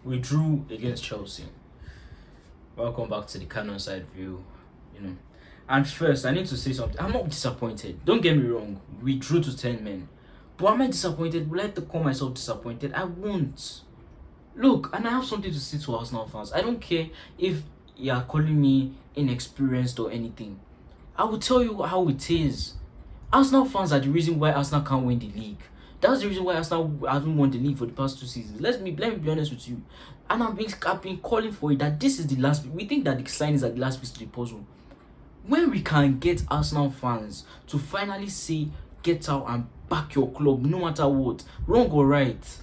We drew against Chelsea. Welcome back to the Canon Side View. And first, I need to say something. I'm not disappointed. Don't get me wrong. We drew to 10 men. But am I disappointed? Will I have to call myself disappointed? I won't. Look, and I have something to say to Arsenal fans. I don't care if you are calling me inexperienced or anything. I will tell you how it is. Arsenal fans are the reason why Arsenal can't win the league. That's the reason why Arsenal hasn't won the league for the past 2 seasons. Let me be honest with you. And I've been calling for it that this is the last. We think that the signings are the last piece to the puzzle. When we can get Arsenal fans to finally say, get out and back your club no matter what, wrong or right.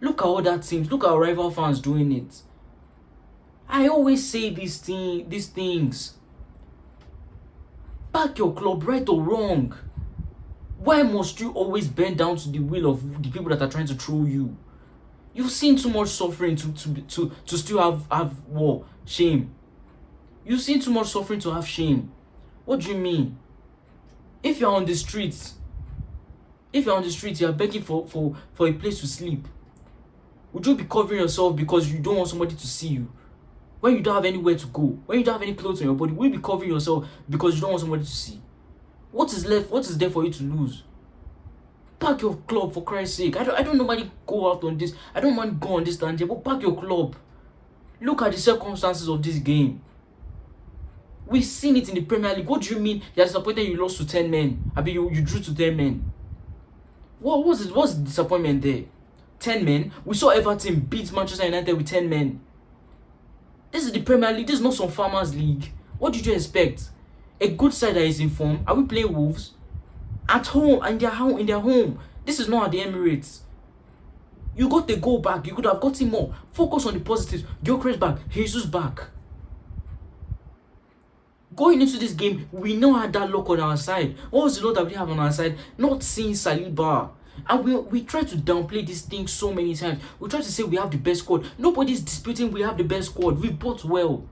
Look at other teams. Look at our rival fans doing it. I always say these things. Back your club, right or wrong. Why must you always bend down to the will of the people that are trying to throw you? You've seen too much suffering to still have shame. You've seen too much suffering to have shame. What do you mean? If you're on the streets, you're begging for a place to sleep. Would you be covering yourself because you don't want somebody to see you? When you don't have anywhere to go, when you don't have any clothes on your body, will you be covering yourself because you don't want somebody to see? What is left? What is there for you to lose? Pack your club, for Christ's sake. I don't normally go out on this. I don't want to go on this tangent, but pack your club. Look at the circumstances of this game. We've seen it in the Premier League. What do you mean you're disappointed you lost to 10 men? I mean, you drew to 10 men. What's the disappointment there? 10 men? We saw Everton beat Manchester United with 10 men. This is the Premier League. This is not some farmers league. What did you expect? A good side that is informed. Are we playing Wolves? At home, and in their home. This is not at the Emirates. You got the goal back. You could have gotten more. Focus on the positives. Gyökeres back. Jesus back. Going into this game, we now had that luck on our side. What was the luck that we have on our side? Not seeing Saliba. And we try to downplay this thing so many times. We try to say we have the best squad. Nobody's disputing we have the best squad. We bought well.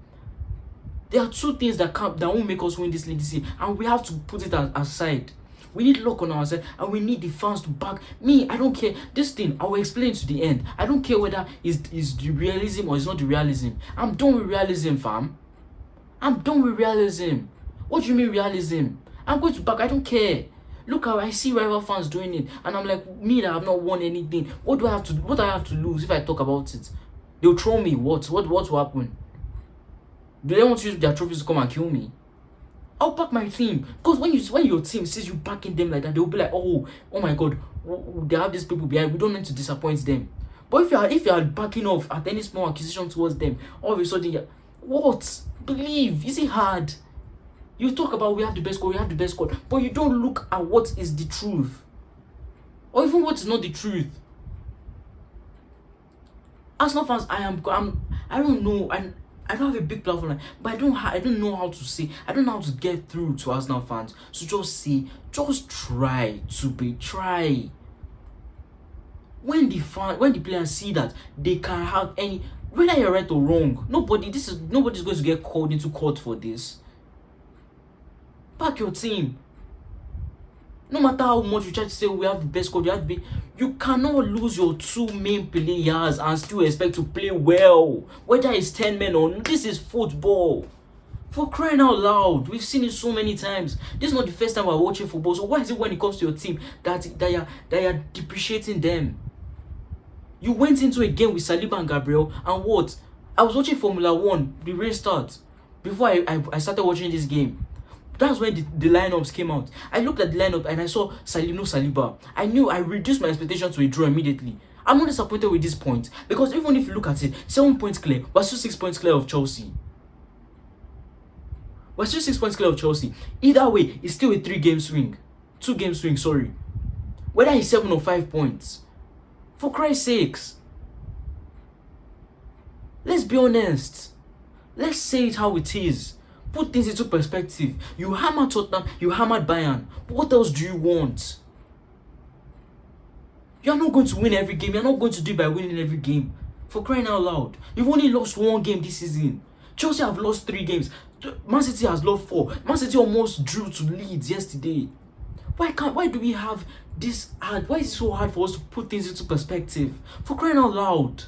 There are two things that won't make us win this league this year, and we have to put it aside. We need luck on our side, and we need the fans to back me. I don't care. This thing, I will explain to the end. I don't care whether it's the realism or it's not the realism. I'm done with realism, fam. I'm done with realism. What do you mean realism? I'm going to back. I don't care. Look how I see rival fans doing it, and I'm like, me that have not won anything. What do I have to lose if I talk about it? They'll throw me. What will happen? Do they want to use their trophies to come and kill me? I'll back my team. Because when your team sees you backing them like that, they'll be like, oh my God, they have these people behind. We don't need to disappoint them. But if you are backing off at any small accusation towards them, all of a sudden, what? Believe. Is it hard? You talk about we have the best squad, but you don't look at what is the truth. Or even what is not the truth. Arsenal fans, I don't know, and I don't have a big platform, but I don't know how to say. I don't know how to get through to Arsenal fans. So just try. When the players see that they can have any, whether you're right or wrong, nobody's going to get called into court for this. Back your team. No matter how much you try to say we have the best squad, you cannot lose your two main players and still expect to play well. Whether it's 10 men or not, this is football. For crying out loud, we've seen it so many times. This is not the first time we're watching football. So why is it when it comes to your team that you're depreciating them? You went into a game with Saliba and Gabriel, and what? I was watching Formula 1, the race start, before I started watching this game. That's when the lineups came out. I looked at the lineup and I saw Saliba. I reduced my expectation to a draw immediately. I'm not disappointed with this point, because even if you look at it, 7 points clear, we're still 6 points clear of Chelsea. Either way, it's still a 2-game swing, sorry. Whether it's 7 or 5 points. For Christ's sakes. Let's be honest. Let's say it how it is. Put things into perspective. You hammered Tottenham, you hammered Bayern. What else do you want? You're not going to win every game. You're not going to do it by winning every game. For crying out loud. You've only lost 1 game this season. Chelsea have lost 3 games. Man City has lost 4. Man City almost drew to Leeds yesterday. Why do we have this hard? Why is it so hard for us to put things into perspective? For crying out loud.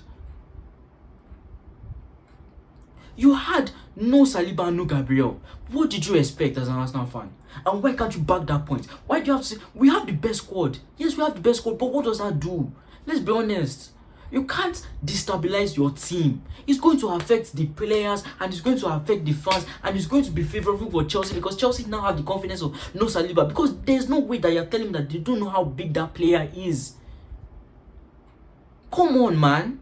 You had no Saliba, no Gabriel. What did you expect as an Arsenal fan? And why can't you back that point? Why do you have to say, we have the best squad? Yes, we have the best squad, but what does that do? Let's be honest. You can't destabilize your team. It's going to affect the players, and it's going to affect the fans, and it's going to be favorable for Chelsea, because Chelsea now have the confidence of no Saliba, because there's no way that you're telling me that they don't know how big that player is. Come on, man.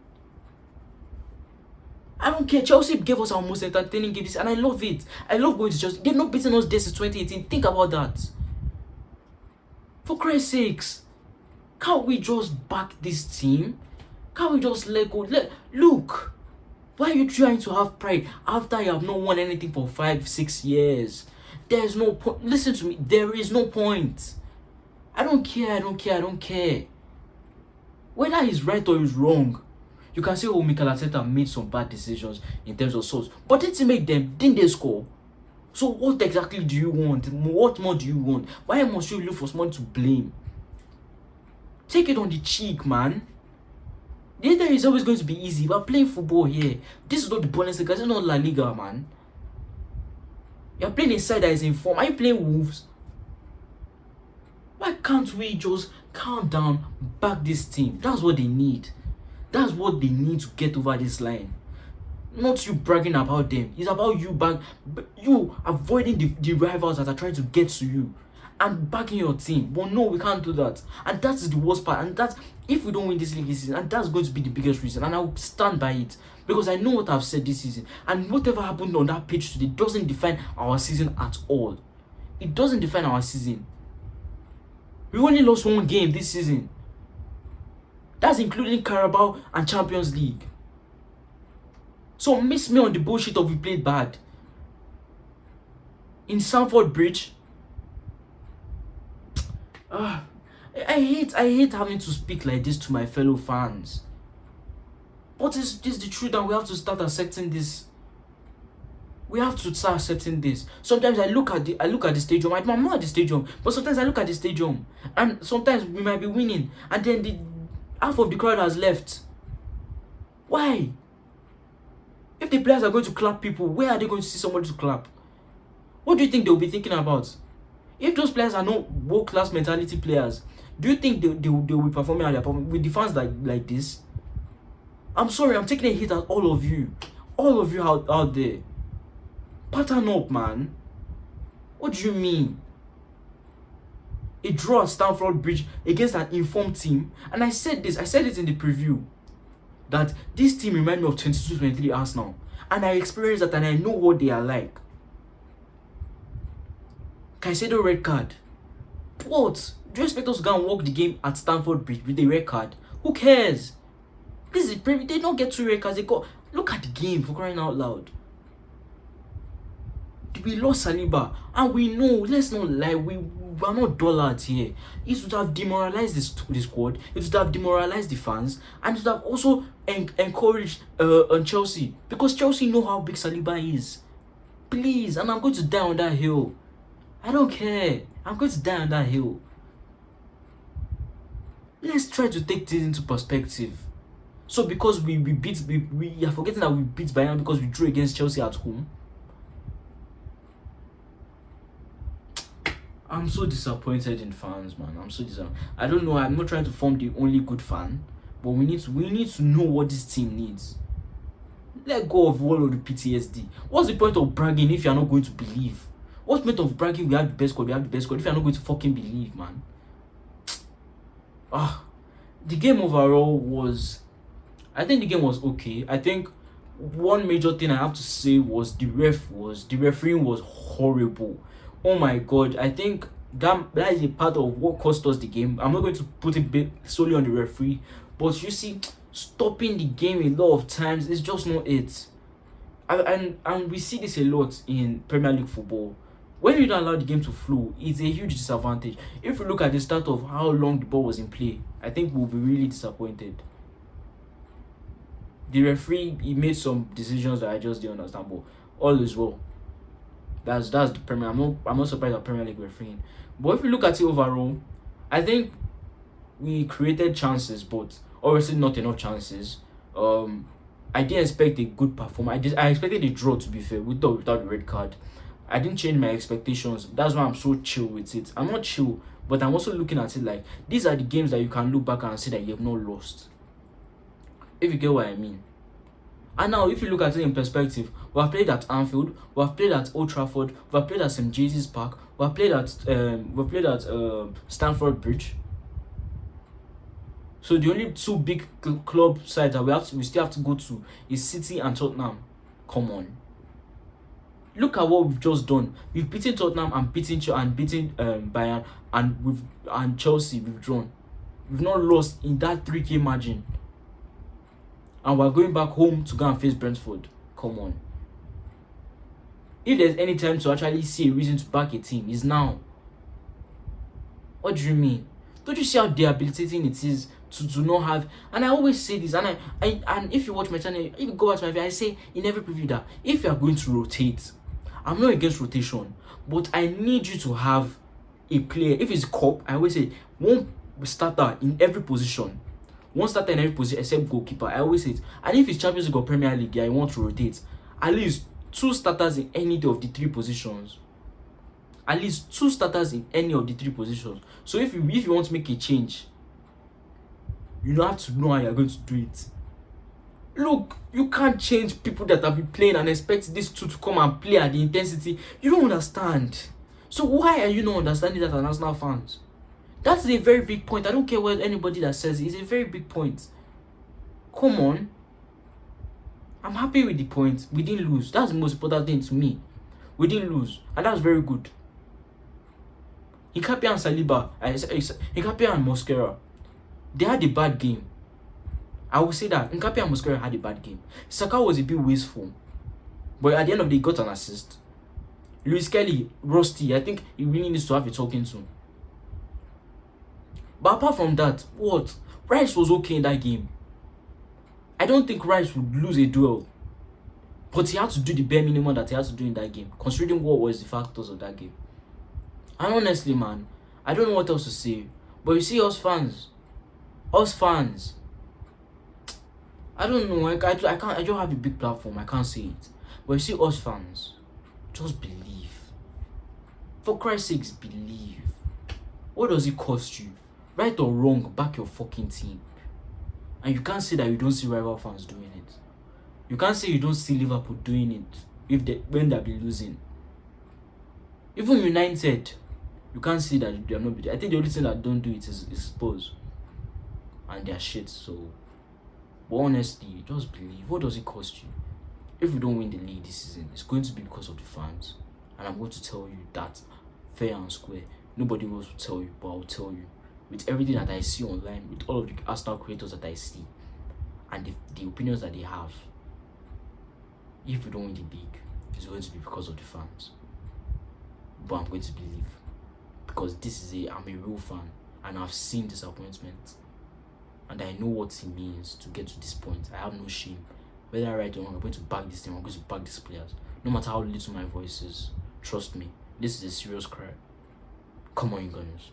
I don't care. Chelsea gave us our most entertaining games, and I love it. I love going to Chelsea. They've not beaten us there since 2018. Think about that. For Christ's sakes, can't we just back this team? Can't we just let go? Look, why are you trying to have pride after you have not won anything for 5-6 years? There's no point. Listen to me. There is no point. I don't care. I don't care. I don't care. Whether he's right or he's wrong, you can say, oh, Mikel Arteta made some bad decisions in terms of source, but didn't make them? Didn't they score? So what exactly do you want? What more do you want? Why must you look for someone to blame? Take it on the cheek, man. The Inter is always going to be easy. We're playing football here. This is not the Bundesliga. This is not La Liga, man. You're playing a side that is in form. Are you playing Wolves? Why can't we just calm down, back this team? That's what they need. That's what they need to get over this line. Not you bragging about them. It's about you avoiding the rivals that are trying to get to you and backing your team. But no, we can't do that. And that is the worst part. And that's, if we don't win this league this season, and that's going to be the biggest reason. And I'll stand by it, because I know what I've said this season. And whatever happened on that pitch today doesn't define our season at all. It doesn't define our season. We only lost one game this season. That's including Carabao and Champions League. So miss me on the bullshit of we played bad. In Stamford Bridge. I hate having to speak like this to my fellow fans. But it's the truth, and we have to start accepting this. We have to start accepting this. Sometimes I look at the stadium. I'm not at the stadium, but sometimes I look at the stadium, and sometimes we might be winning, and then half of the crowd has left. Why? If the players are going to clap people, where are they going to see somebody to clap? What do you think they'll be thinking about? If those players are not world-class mentality players, do you think they will be performing at their performance with the fans like this? I'm sorry, I'm taking a hit at all of you. All of you out there. Pattern up, man. What do you mean? A draw at Stamford Bridge against an informed team. And I said it in the preview, that this team reminds me of 22-23 Arsenal. And I experienced that, and I know what they are like. Caicedo red card. What? Do you expect us to go and walk the game at Stamford Bridge with a red card? Who cares? This is Premier. They don't get 2 red cards. Look at the game, for crying out loud. We lost Saliba, and we know, let's not lie, we are not dullards here. It would have demoralized the squad, it would have demoralized the fans, and it would have also encouraged Chelsea, because Chelsea know how big Saliba is. Please, and I'm going to die on that hill. I don't care. I'm going to die on that hill. Let's try to take things into perspective. So because we are forgetting that we beat Bayern because we drew against Chelsea at home. I'm so disappointed in fans, man. I'm so disappointed. I don't know. I'm not trying to form the only good fan, but we need to know what this team needs. Let go of all of the PTSD. What's the point of bragging if you're not going to believe? What's the point of bragging? We have the best squad. We have the best squad. If you're not going to fucking believe, man. The game overall was. I think the game was okay. I think one major thing I have to say was the refereeing was horrible. Oh my god, I think that is a part of what cost us the game. I'm not going to put it solely on the referee, but you see, stopping the game a lot of times is just not it. And we see this a lot in Premier League football. When you don't allow the game to flow, it's a huge disadvantage. If you look at the start of how long the ball was in play, I think we'll be really disappointed. The referee, he made some decisions that I just didn't understand, but all is well. That's the Premier. I'm not surprised that Premier League were free. But if you look at it overall, I think we created chances, but obviously not enough chances. Um, I didn't expect a good performance. I expected a draw, to be fair, with or without the red card. I didn't change my expectations. That's why I'm so chill with it. I'm not chill, but I'm also looking at it like these are the games that you can look back and say that you have not lost. If you get what I mean. And now, if you look at it in perspective, we have played at Anfield, we have played at Old Trafford, we have played at St James's Park, we have played at Stamford Bridge. So the only two big club sides that we still have to go to is City and Tottenham. Come on, look at what we've just done. We've beaten Tottenham and beaten Bayern, and Chelsea. We've drawn. We've not lost in that 3K margin. And we're going back home to go and face Brentford. Come on. If there's any time to actually see a reason to back a team, it's now. What do you mean? Don't you see how debilitating it is to not have? And I always say this, and and if you watch my channel, if you go back to my video, I say in every preview that if you are going to rotate, I'm not against rotation, but I need you to have a player. If it's cup, I always say one starter in every position. One starter in every position except goalkeeper. I always say it. And if it's Champions League or Premier League, yeah, I want to rotate. At least two starters in any of the three positions. At least two starters in any of the three positions. So if you want to make a change, you don't have to know how you're going to do it. Look, you can't change people that have been playing and expect these two to come and play at the intensity. You don't understand. So why are you not understanding that as Arsenal fans? That's a very big point. I don't care what anybody that says it. It's a very big point. Come on. I'm happy with the point. We didn't lose. That's the most important thing to me. We didn't lose. And that's very good. Nketiah and Saliba, Nketiah and Mosquera, they had a bad game. I will say that. Nketiah and Mosquera had a bad game. Saka was a bit wasteful. But at the end of the day, he got an assist. Luis Kelly, rusty. I think he really needs to have a talking to. But apart from that, what? Rice was okay in that game. I don't think Rice would lose a duel. But he had to do the bare minimum that he had to do in that game, considering what was the factors of that game. And honestly, man, I don't know what else to say. But you see, us fans, I don't know. I don't have a big platform. I can't say it. But you see, us fans, just believe. For Christ's sakes, believe. What does it cost you? Right or wrong, back your fucking team. And you can't say that you don't see rival fans doing it. You can't say you don't see Liverpool doing it when they'll be losing. Even United, you can't see that they're not. I think the only thing that don't do it is Spurs. And they're shit, so. But honestly, just believe. What does it cost you? If we don't win the league this season, it's going to be because of the fans. And I'm going to tell you that fair and square. Nobody else will tell you, but I'll tell you. With everything that I see online, with all of the Arsenal creators that I see, and the opinions that they have, if we don't win the league, it's going to be because of the fans. But I'm going to believe, because I'm a real fan, and I've seen disappointment, and I know what it means to get to this point. I have no shame. Whether I right or wrong, I'm going to back this team. I'm going to back these players, no matter how little my voice is. Trust me, this is a serious cry. Come on, you Gunners.